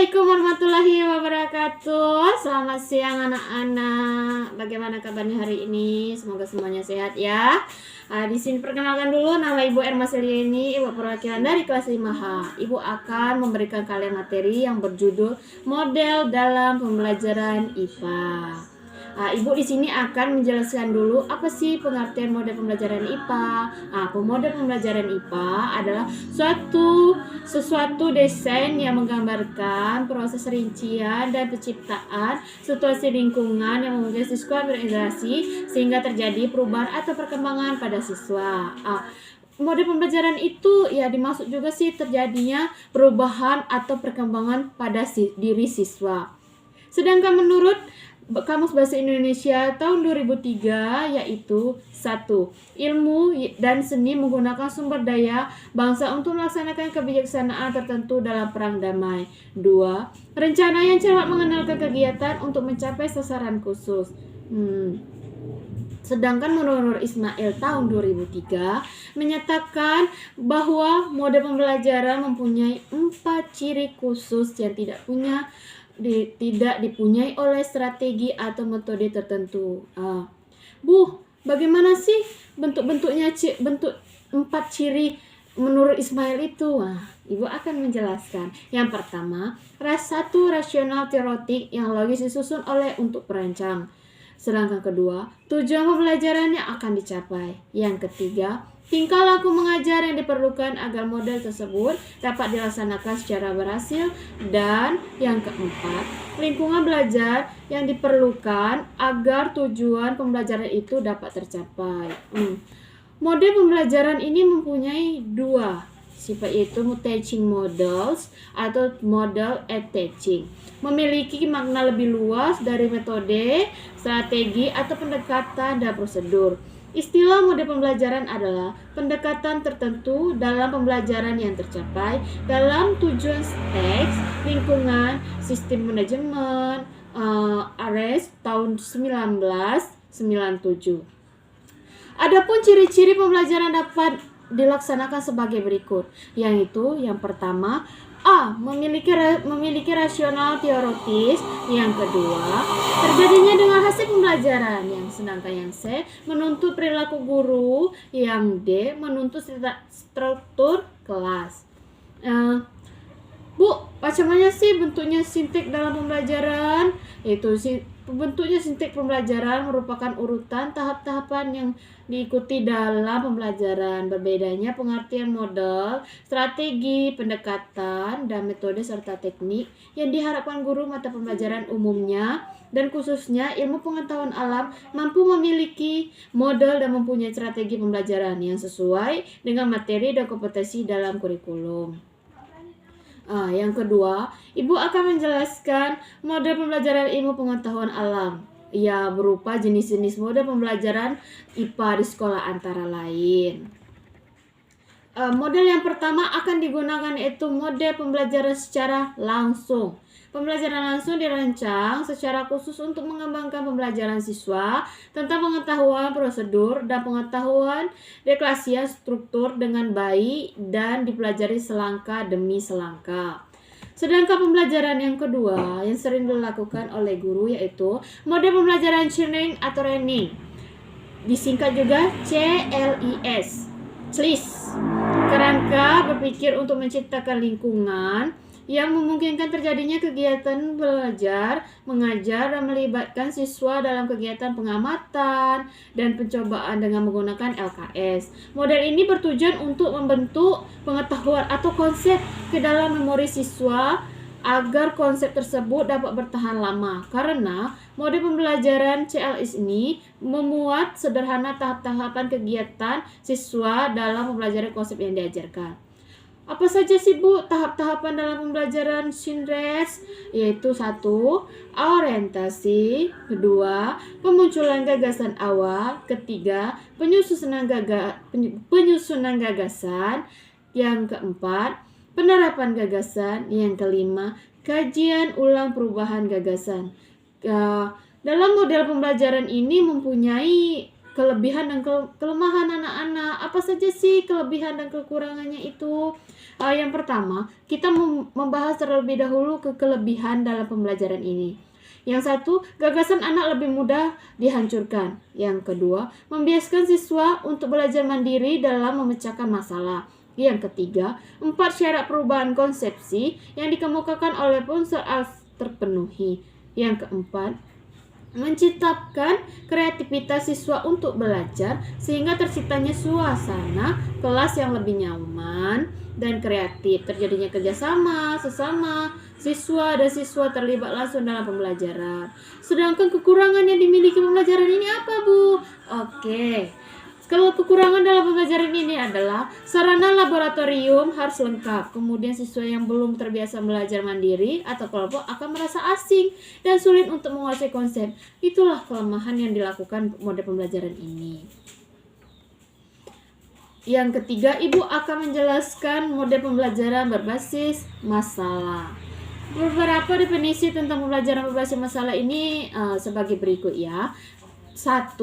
Assalamualaikum warahmatullahi wabarakatuh. Selamat siang anak-anak. Bagaimana kabarnya hari ini? Semoga semuanya sehat ya. Di sini perkenalkan dulu, nama Ibu Erma Selieni, Ibu perwakilan dari kelas 5H. Ibu akan memberikan kalian materi yang berjudul model dalam pembelajaran IPA. Ibu di sini akan menjelaskan dulu apa sih pengertian model pembelajaran IPA. Model pembelajaran IPA adalah sesuatu desain yang menggambarkan proses rincian dan penciptaan situasi lingkungan yang memungkinkan siswa berinteraksi sehingga terjadi perubahan atau perkembangan pada siswa. Model pembelajaran itu ya dimaksud juga sih terjadinya perubahan atau perkembangan pada diri siswa. Sedangkan menurut Kamus Bahasa Indonesia tahun 2003 yaitu 1. Ilmu dan seni menggunakan sumber daya bangsa untuk melaksanakan kebijaksanaan tertentu dalam perang damai. 2. Rencana yang cermat mengenalkan kegiatan untuk mencapai sasaran khusus. Sedangkan menurut Ismail tahun 2003 menyatakan bahwa model pembelajaran mempunyai 4 ciri khusus yang tidak dipunyai oleh strategi atau metode tertentu. Bu, bagaimana sih bentuk-bentuknya, bentuk 4 ciri menurut Ismail itu? Ibu akan menjelaskan. Yang pertama, satu rasional teoretik yang logis disusun oleh untuk perancang. Sedangkan kedua, tujuan pembelajarannya akan dicapai. Yang ketiga, tingkah laku mengajar yang diperlukan agar model tersebut dapat dilaksanakan secara berhasil. Dan yang keempat, lingkungan belajar yang diperlukan agar tujuan pembelajaran itu dapat tercapai. Model pembelajaran ini mempunyai 2 sifat, yaitu teaching models atau model teaching. Memiliki makna lebih luas dari metode, strategi, atau pendekatan dan prosedur. Istilah model pembelajaran adalah pendekatan tertentu dalam pembelajaran yang tercapai dalam tujuan teks, lingkungan, sistem manajemen, ARES tahun 1997. Adapun ciri-ciri pembelajaran dapat dilaksanakan sebagai berikut, yaitu yang pertama, memiliki rasional teoritis. Yang kedua, terjadinya dengan hasil pembelajaran. Sedangkan yang C, menuntut perilaku guru. Yang D, menuntut struktur kelas. Bu, bagaimana sih bentuknya sintek dalam pembelajaran? Bentuknya sintek pembelajaran merupakan urutan tahap-tahapan yang diikuti dalam pembelajaran. Berbedanya pengertian model, strategi, pendekatan, dan metode serta teknik yang diharapkan guru mata pembelajaran umumnya dan khususnya ilmu pengetahuan alam mampu memiliki model dan mempunyai strategi pembelajaran yang sesuai dengan materi dan kompetensi dalam kurikulum. Yang kedua, Ibu akan menjelaskan model pembelajaran ilmu pengetahuan alam. Ya, berupa jenis-jenis model pembelajaran IPA di sekolah antara lain. Model yang pertama akan digunakan yaitu model pembelajaran secara langsung. Pembelajaran langsung dirancang secara khusus untuk mengembangkan pembelajaran siswa tentang pengetahuan prosedur dan pengetahuan deklasian struktur dengan baik dan dipelajari selangkah demi selangkah. Sedangkan pembelajaran yang kedua yang sering dilakukan oleh guru yaitu model pembelajaran chilling atau learning, disingkat juga CLIS. Kerangka berpikir untuk menciptakan lingkungan yang memungkinkan terjadinya kegiatan belajar, mengajar, dan melibatkan siswa dalam kegiatan pengamatan dan pencobaan dengan menggunakan LKS. Model ini bertujuan untuk membentuk pengetahuan atau konsep ke dalam memori siswa agar konsep tersebut dapat bertahan lama. Karena model pembelajaran CLIS ini memuat sederhana tahap-tahapan kegiatan siswa dalam pembelajaran konsep yang diajarkan. Apa saja sih Bu tahap-tahapan dalam pembelajaran SINRES? Yaitu 1. Orientasi. 2. Pemunculan gagasan awal. 3. Penyusunan gagasan. Yang keempat, penerapan gagasan. Yang kelima, kajian ulang perubahan gagasan. Dalam model pembelajaran ini mempunyai kelebihan dan kelemahan anak-anak. Apa saja sih kelebihan dan kekurangannya itu? Yang pertama, kita membahas terlebih dahulu kelebihan dalam pembelajaran ini. Yang satu, gagasan anak lebih mudah dihancurkan. Yang kedua, membiasakan siswa untuk belajar mandiri dalam memecahkan masalah. Yang ketiga, 4 syarat perubahan konsepsi yang dikemukakan oleh Ponsel terpenuhi. Yang keempat, menciptakan kreativitas siswa untuk belajar sehingga terciptanya suasana kelas yang lebih nyaman dan kreatif, terjadinya kerjasama sesama siswa dan siswa terlibat langsung dalam pembelajaran. Sedangkan kekurangan yang dimiliki pembelajaran ini apa, Bu? Oke. Kalau kekurangan dalam pembelajaran ini adalah sarana laboratorium harus lengkap. Kemudian siswa yang belum terbiasa belajar mandiri atau kelompok akan merasa asing dan sulit untuk menguasai konsep. Itulah kelemahan yang dilakukan model pembelajaran ini. Yang ketiga, Ibu akan menjelaskan model pembelajaran berbasis masalah. Beberapa definisi tentang pembelajaran berbasis masalah ini sebagai berikut ya. 1.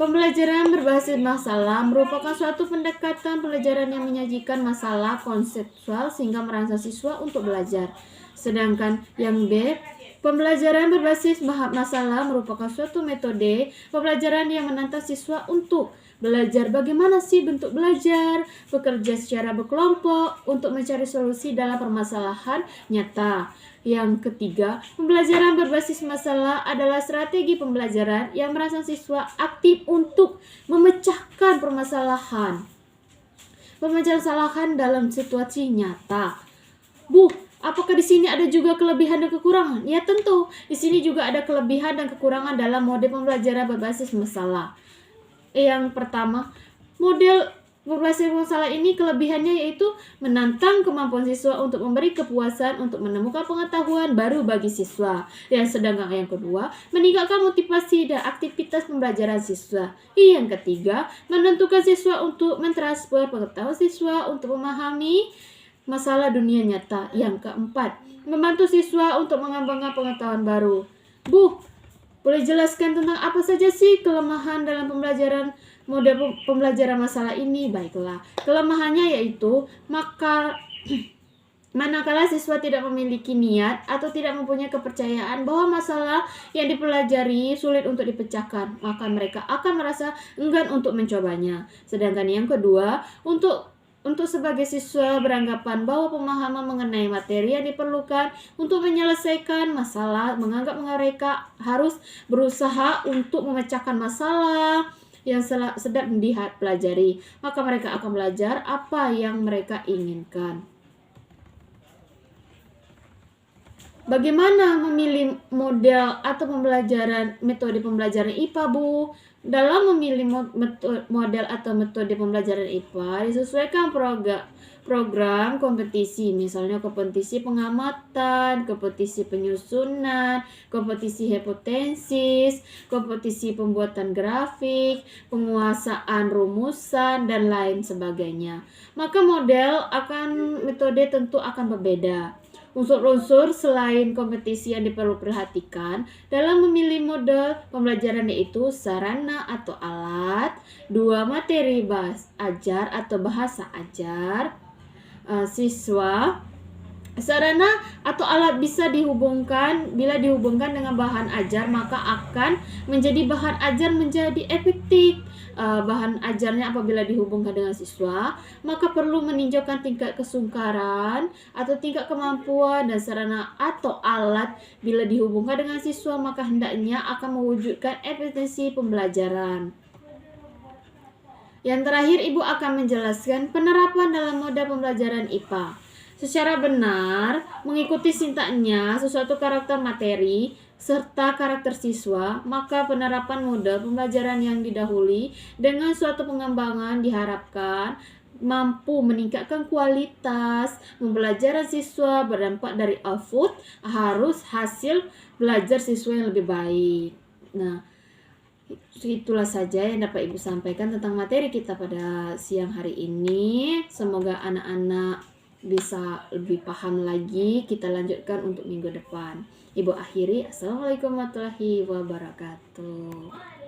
Pembelajaran berbasis masalah merupakan suatu pendekatan pembelajaran yang menyajikan masalah konseptual sehingga merangsang siswa untuk belajar. Sedangkan yang B, pembelajaran berbasis masalah merupakan suatu metode pembelajaran yang menantang siswa untuk belajar bagaimana sih bentuk belajar, bekerja secara berkelompok untuk mencari solusi dalam permasalahan nyata. Yang ketiga, pembelajaran berbasis masalah adalah strategi pembelajaran yang merangsang siswa aktif untuk memecahkan permasalahan dalam situasi nyata. Bu, apakah di sini ada juga kelebihan dan kekurangan? Ya tentu, di sini juga ada kelebihan dan kekurangan dalam model pembelajaran berbasis masalah. Yang pertama, model berbasis masalah ini kelebihannya yaitu menantang kemampuan siswa untuk memberi kepuasan untuk menemukan pengetahuan baru bagi siswa. Sedangkan yang kedua, meningkatkan motivasi dan aktivitas pembelajaran siswa. Yang ketiga, menentukan siswa untuk mentransfer pengetahuan siswa untuk memahami masalah dunia nyata. Yang keempat, membantu siswa untuk mengembangkan pengetahuan baru. Bu, boleh jelaskan tentang apa saja sih kelemahan dalam model pembelajaran masalah ini? Baiklah, kelemahannya yaitu manakala siswa tidak memiliki niat atau tidak mempunyai kepercayaan bahwa masalah yang dipelajari sulit untuk dipecahkan, maka mereka akan merasa enggan untuk mencobanya. Sedangkan yang kedua, untuk sebagai siswa beranggapan bahwa pemahaman mengenai materi yang diperlukan untuk menyelesaikan masalah menganggap mereka harus berusaha untuk memecahkan masalah yang sedang dipelajari, maka mereka akan belajar apa yang mereka inginkan. Bagaimana memilih model atau metode pembelajaran IPA, Bu? Dalam memilih model atau metode pembelajaran IPA disesuaikan program kompetisi, misalnya kompetisi pengamatan, kompetisi penyusunan, kompetisi hipotesis, kompetisi pembuatan grafik, penguasaan rumusan, dan lain sebagainya. Maka metode tentu akan berbeda. Unsur-unsur selain kompetisi yang perlu perhatikan dalam memilih model pembelajaran yaitu sarana atau alat, 2 materi ajar atau bahasa ajar, siswa. Sarana atau alat bisa bila dihubungkan dengan bahan ajar maka akan menjadi bahan ajar menjadi efektif. Bahan ajarnya apabila dihubungkan dengan siswa maka perlu meninjaukan tingkat kesungkaran atau tingkat kemampuan, dan sarana atau alat bila dihubungkan dengan siswa maka hendaknya akan mewujudkan efisiensi pembelajaran. Yang terakhir, Ibu akan menjelaskan penerapan dalam model pembelajaran IPA. Secara benar, mengikuti sintaknya sesuatu karakter materi serta karakter siswa, maka penerapan model pembelajaran yang didahului dengan suatu pengembangan diharapkan mampu meningkatkan kualitas pembelajaran siswa, berdampak dari output harus hasil belajar siswa yang lebih baik. Nah, itulah saja yang dapat Ibu sampaikan tentang materi kita pada siang hari ini. Semoga anak-anak bisa lebih paham lagi. Kita lanjutkan untuk minggu depan. Ibu akhiri, Assalamualaikum warahmatullahi wabarakatuh.